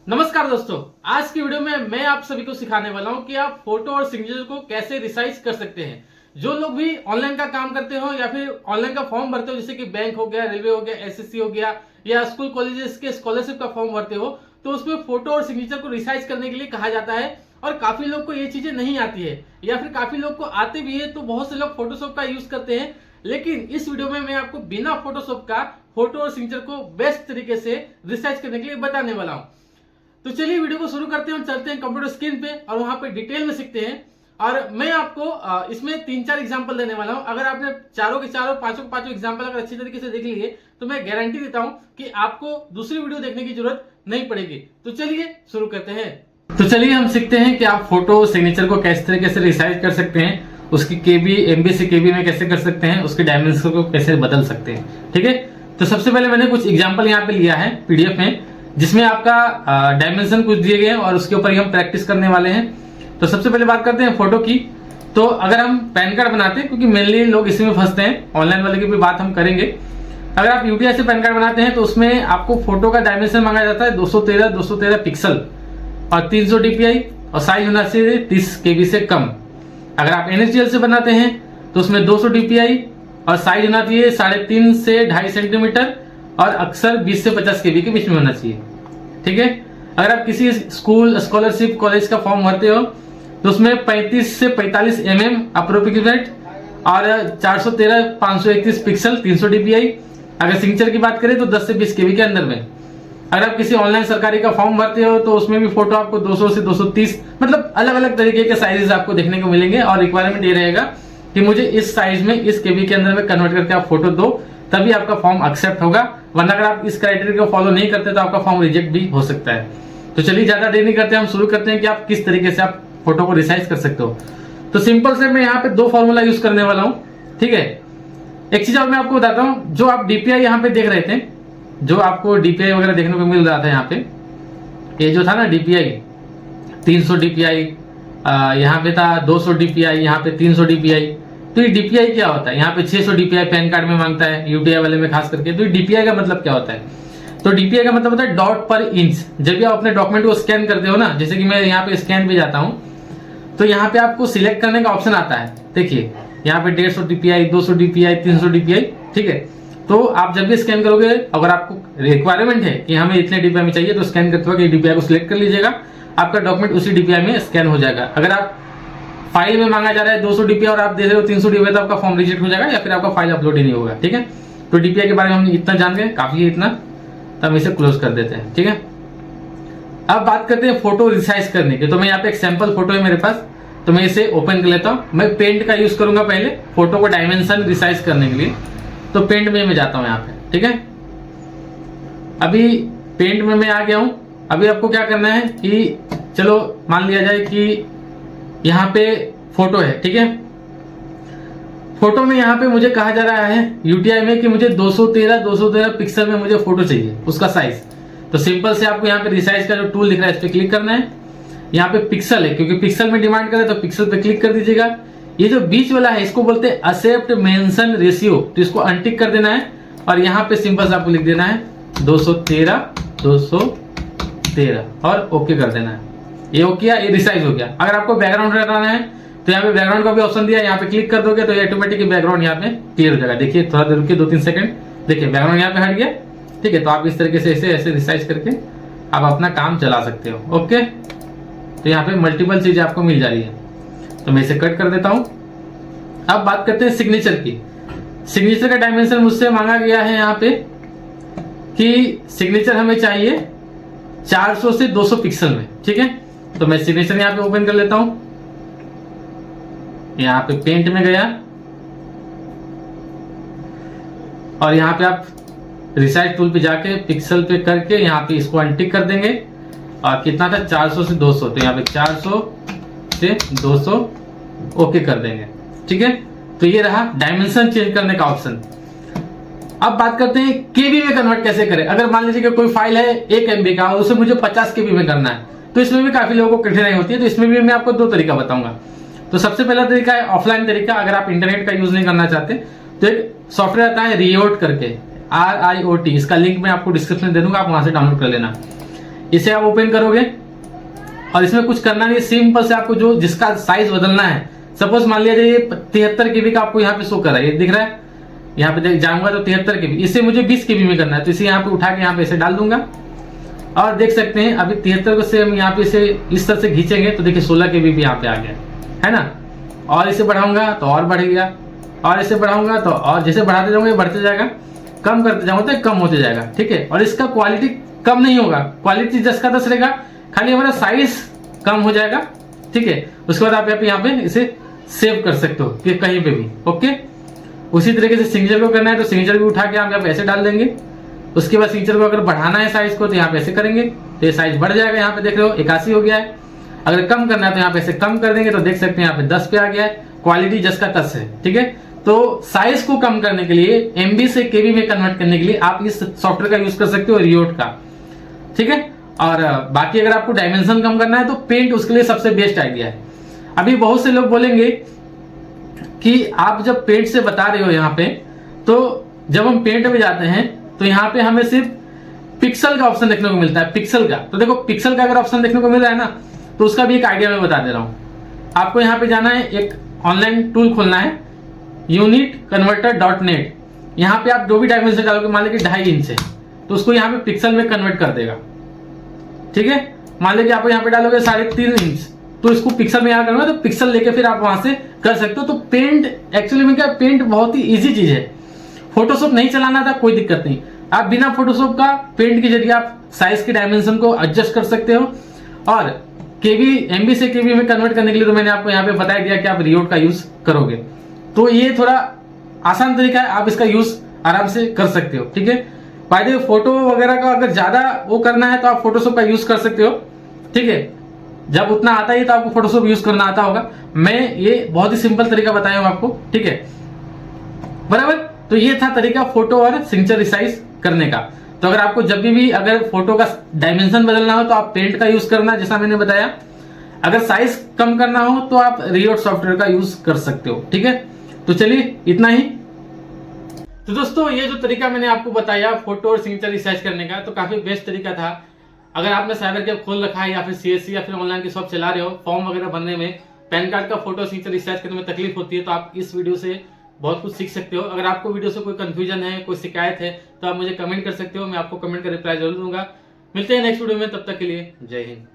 नमस्कार दोस्तों, आज की वीडियो में मैं आप सभी को सिखाने वाला हूं कि आप फोटो और सिग्नेचर को कैसे रिसाइज कर सकते हैं। जो लोग भी ऑनलाइन का काम करते हो या फिर ऑनलाइन का फॉर्म भरते हो, जैसे कि बैंक हो गया, रेलवे हो गया, एसएससी हो गया या स्कूल कॉलेजेस के स्कॉलरशिप का फॉर्म भरते हो, तो उसमें फोटो और सिग्नेचर को रिसाइज करने के लिए कहा जाता है। और काफी लोग को ये चीजें नहीं आती है या फिर काफी लोग को आते भी है, तो बहुत से लोग फोटोशॉप का यूज करते हैं। लेकिन इस वीडियो में मैं आपको बिना फोटोशॉप का फोटो और सिग्नेचर को बेस्ट तरीके से रिसाइज करने के लिए बताने वाला हूं। तो चलिए वीडियो को शुरू करते हैं और चलते हैं कंप्यूटर स्क्रीन पे और वहां पे डिटेल में सीखते हैं। और मैं आपको इसमें 3-4 एग्जांपल देने वाला हूं। अगर आपने चारों के चारों पांचों एग्जांपल अगर अच्छी तरीके से देख लिए तो मैं गारंटी देता हूं कि आपको दूसरी वीडियो देखने की जरूरत नहीं पड़ेगी। तो चलिए शुरू करते हैं। तो चलिए हम सीखते हैं कि आप फोटो सिग्नेचर को किस तरीके से रिसाइज कर सकते हैं, उसकी केबी एमबी से केबी में कैसे कर सकते हैं, उसके डायमेंशन को कैसे बदल सकते हैं। ठीक है, तो सबसे पहले मैंने कुछ एग्जाम्पल यहाँ पे लिया है पीडीएफ में, जिसमें आपका डायमेंशन कुछ दिए गए हैं और उसके ऊपर ही हम प्रैक्टिस करने वाले हैं। तो सबसे पहले बात करते हैं फोटो की। तो अगर हम पैन कार्ड बनाते हैं, क्योंकि मेनली लोग इसी में फंसते हैं, ऑनलाइन वाले की भी बात हम करेंगे। अगर आप यूटीआई से पैन कार्ड बनाते हैं तो उसमें आपको फोटो का डायमेंशन मांगा जाता है 213 पिक्सल और 300 डीपीआई और साइज होना चाहिए 30 केबी से कम। अगर आप एनएसडीएल से बनाते हैं तो उसमें 200 डीपीआई और साइज होना चाहिए 3.5 से 2.5 सेंटीमीटर और अक्सर 20 से 50 केबी के बीच में होना चाहिए। ठीक है, अगर आप किसी स्कूल स्कॉलरशिप कॉलेज का फॉर्म भरते हो तो उसमें 35 से 45 अप्रोप्रिएट और 413/531 पिक्सल 300 डीपीआई। अगर सिग्नेचर की बात करें तो 10 से 20 केबी के अंदर में। अगर आप किसी ऑनलाइन सरकारी का फॉर्म भरते हो तो उसमें भी फोटो आपको 200 से 230, मतलब अलग अलग तरीके के साइजेस आपको देखने को मिलेंगे। और रिक्वायरमेंट ये रहेगा कि मुझे इस साइज में, इस केबी के अंदर में कन्वर्ट करके आप फोटो दो, तभी आपका फॉर्म एक्सेप्ट होगा। वरना अगर आप इस क्राइटेरिया को फॉलो नहीं करते तो आपका फॉर्म रिजेक्ट भी हो सकता है। तो चलिए ज्यादा देर नहीं करते, हम शुरू करते हैं कि आप किस तरीके से आप फोटो को रिसाइज कर सकते हो। तो सिंपल से मैं यहाँ पे 2 फॉर्मूला यूज करने वाला हूँ। ठीक है, एक चीज और मैं आपको बताता हूँ। जो आप डीपीआई यहाँ पे देख रहे थे, जो आपको डीपीआई वगैरह देखने को मिल रहा था यहाँ पे, ये जो था ना डीपीआई 300 डीपीआई, यहाँ पे था 200 डीपीआई, यहाँ पे 300 डीपीआई। तो ये डीपीआई क्या होता है? यहाँ पे 600 डीपीआई पैन कार्ड में मांगता है, यूटीआई वाले में खास करके। तो डीपीआई का मतलब क्या होता है? तो डीपीआई का मतलब होता है डॉट पर इंच। जब भी आप अपने डॉक्यूमेंट को स्कैन करते हो ना, जैसे कि मैं यहाँ पे स्कैन पे जाता हूँ, तो यहाँ पे आपको सिलेक्ट करने का ऑप्शन आता है। देखिए यहाँ पे 150 डीपीआई, 200 डीपीआई, 300 डीपीआई। ठीक है, तो आप जब भी स्कैन करोगे, अगर आपको रिक्वायरमेंट है कि हमें इतने डीपीआई में चाहिए, तो स्कैन करते वक्त डीपीआई को सिलेक्ट कर लीजिएगा, आपका डॉक्यूमेंट उसी डीपीआई में स्कैन हो जाएगा। अगर आप फाइल में मांगा जा रहा है 200 डीपीआई और आप दे रहे हो 300 डीपीआई, तो आपका फॉर्म रिजेक्ट हो जाएगा या फिर आपका फाइल अपलोड ही नहीं होगा। ठीक है, तो डीपीआई के बारे में हम इतना जान गए, काफी है इतना, तो हम इसे क्लोज कर देते हैं। ठीक है, अब बात करते हैं फोटो रिसाइज करने की। तो मैं यहाँ पे एक सैंपल फोटो है मेरे पास, तो मैं इसे ओपन कर लेता हूँ। मैं पेंट का यूज करूंगा पहले फोटो को डायमेंशन रिसाइज करने के लिए। तो पेंट में मैं जाता हूँ यहाँ पे। ठीक है, अभी पेंट में मैं आ गया हूं। अभी आपको क्या करना है कि चलो मान लिया जाए कि यहाँ पे फोटो है। ठीक है, फोटो में यहाँ पे मुझे कहा जा रहा है यूटीआई में कि मुझे 213 पिक्सल में मुझे फोटो चाहिए, उसका साइज। तो सिंपल से आपको यहाँ पे रिसाइज का जो टूल दिख रहा है इस पे क्लिक करना है। यहाँ पे पिक्सल है, क्योंकि पिक्सल में डिमांड करे तो पिक्सल पे क्लिक कर दीजिएगा। ये जो बीच वाला है इसको बोलते हैं एक्सेप्ट मेंशन रेशियो, तो इसको अनटिक कर देना है और यहाँ पे सिंपल से आपको लिख देना है 213 और ओके कर देना है। ये ओके, ये रिसाइज हो गया। अगर आपको बैकग्राउंड हटाना है तो यहाँ पे बैकग्राउंड का भी ऑप्शन दिया है, यहाँ पे क्लिक कर दोगे तो ये ऑटोमेटिक बैकग्राउंड यहाँ पे क्लियर हो जाएगा। देखिए थोड़ा देर रुकिए, 2-3 सेकंड, देखिए बैकग्राउंड यहाँ पे हट गया। ठीक है, तो आप इस तरीके से ऐसे रिसाइज करके आप अपना काम चला सकते हो। ओके, तो यहाँ पे मल्टीपल चीजें आपको मिल जा रही है। तो मैं इसे कट कर देता हूं। अब बात करते हैं सिग्नेचर की। सिग्नेचर का डायमेंशन मुझसे मांगा गया है यहाँ पे कि सिग्नेचर हमें चाहिए 400 से 200 पिक्सल में। ठीक है, तो मैं सिग्नेचर यहाँ पे ओपन कर लेता हूं। यहाँ पे पेंट में गया और यहाँ पे आप रिसाइज टूल पे जाके पिक्सल पे करके यहाँ पे इसको अनटिक कर देंगे। और कितना था? 400 से 200, तो यहाँ पे 400 से 200 ओके कर देंगे। ठीक है, तो ये रहा डायमेंशन चेंज करने का ऑप्शन। अब बात करते हैं केबी में कन्वर्ट कैसे करें। अगर मान लीजिए कि कोई फाइल है 1 MB का और उसे मुझे 50 केबी में करना है, तो इसमें भी काफी लोगों को कठिनाई होती है। तो इसमें भी मैं आपको 2 तरीका बताऊंगा। तो सबसे पहला तरीका है ऑफलाइन तरीका। अगर आप इंटरनेट का यूज नहीं करना चाहते तो एक सॉफ्टवेयर आता है रियोट करके, RIOT, इसका लिंक मैं आपको डिस्क्रिप्शन में दे दूंगा, आप वहां से डाउनलोड कर लेना। इसे आप ओपन करोगे और इसमें कुछ करना नहीं, सिंपल से आपको जो जिसका साइज बदलना है, सपोज मान लिया जाए ये 73 KB का आपको यहाँ पे शो कर रहा है, ये दिख रहा है, यहाँ पे देख जाऊंगा तो 73 KB, इसे मुझे 20 KB में करना है, तो इसे यहाँ पे उठा के यहाँ पे इसे डाल दूंगा और देख सकते हैं अभी 73 को से हम यहाँ पे इसे इस तरह से खींचेंगे तो देखिए 16 KB भी यहाँ पे आ गया है ना। और इसे बढ़ाऊंगा तो और बढ़ गया, और इसे बढ़ाऊंगा तो और जैसे बढ़ाते जाऊंगा ये बढ़ते जाएगा, कम करते जाऊंगा तो कम होते जाएगा, ठीक है। और इसका क्वालिटी कम नहीं होगा, क्वालिटी 10 का 10 रहेगा, खाली हमारा साइज कम हो जाएगा, ठीक है। उसके बाद आप यहाँ पे इसे सेव कर सकते हो कि कहीं पे भी, ओके। उसी तरीके से सिग्नेचर को करना है तो सिग्नेचर भी उठा के आप यहाँ पे ऐसे डाल देंगे। उसके बाद सिग्नेचर को अगर बढ़ाना है साइज को तो यहाँ पे ऐसे करेंगे तो ये साइज बढ़ जाएगा, यहाँ पे देख रहे हो 81 हो गया है। अगर कम करना है तो यहाँ पे ऐसे कम कर देंगे तो देख सकते हैं यहाँ पे 10 पे आ गया है, क्वालिटी 10 का 10 है, ठीक है। तो साइज को कम करने के लिए, MB से KB में कन्वर्ट करने के लिए आप इस सॉफ्टवेयर का यूज कर सकते हो, रियोट का, ठीक है। और बाकी अगर आपको डायमेंशन कम करना है तो पेंट उसके लिए सबसे बेस्ट आइडिया है। अभी बहुत से लोग बोलेंगे कि आप जब पेंट से बता रहे हो यहाँ पे, तो जब हम पेंट में जाते हैं तो यहाँ पे हमें सिर्फ पिक्सल का ऑप्शन देखने को मिलता है, पिक्सल का। तो देखो पिक्सल का अगर ऑप्शन देखने को मिल रहा है ना, तो उसका भी एक आइडिया मैं बता दे रहा हूँ आपको। यहाँ पे जाना है, एक ऑनलाइन टूल खोलना है, unitconverter.net। यहाँ पे आप जो भी डायमेंशन डालोगे, मान लीजिए 2.5 इंच है तो उसको यहाँ पे पिक्सल में कन्वर्ट कर देगा, ठीक है। मान लीजिए आप यहाँ पे डालोगे 3.5 इंच तो इसको पिक्सल में यहाँ करना, तो पिक्सल लेके फिर आप वहां से कर सकते हो। तो पेंट एक्चुअली में क्या, पेंट बहुत ही इजी चीज है। फोटोशॉप नहीं चलाना था कोई दिक्कत नहीं, आप बिना फोटोशॉप का पेंट के जरिए आप साइज के डायमेंशन को एडजस्ट कर सकते हो। और MB से KB में कन्वर्ट करने के लिए तो मैंने आपको यहाँ पे बता दिया कि आप रियोट का यूज करोगे, तो ये थोड़ा आसान तरीका है, आप इसका यूज आराम से कर सकते हो, ठीक है। बाय द वे फोटो वगैरह का अगर ज्यादा वो करना है तो आप फोटोशॉप का यूज कर सकते हो, ठीक है। जब उतना आता है तो आपको फोटोशॉप यूज करना आता होगा। मैं ये बहुत ही सिंपल तरीका बताया हूं आपको, ठीक है, बराबर। तो ये था तरीका फोटो और सिग्नेचर रिसाइज करने का। तो अगर आपको जब भी अगर फोटो का डायमेंशन बदलना हो तो आप पेंट का यूज करना, जैसा मैंने बताया। अगर साइज कम करना हो तो आप रियोट सॉफ्टवेयर का यूज कर सकते हो, ठीक है। तो चलिए इतना ही। तो दोस्तों ये जो तरीका मैंने आपको बताया फोटो और सिग्नेचर रिसाइज करने का, तो काफी बेस्ट तरीका था। अगर आपने साइबर कैफ खोल रखा है या फिर CSC या फिर ऑनलाइन की शॉप चला रहे हो, फॉर्म वगैरह भरने में पैन कार्ड का फोटो सिग्नेचर रिसाइज करने में तकलीफ होती है, तो आप इस वीडियो से बहुत कुछ सीख सकते हो। अगर आपको वीडियो से कोई कंफ्यूजन है, कोई शिकायत है, तो आप मुझे कमेंट कर सकते हो, मैं आपको कमेंट का रिप्लाई जरूर दूंगा। मिलते हैं नेक्स्ट वीडियो में, तब तक के लिए जय हिंद।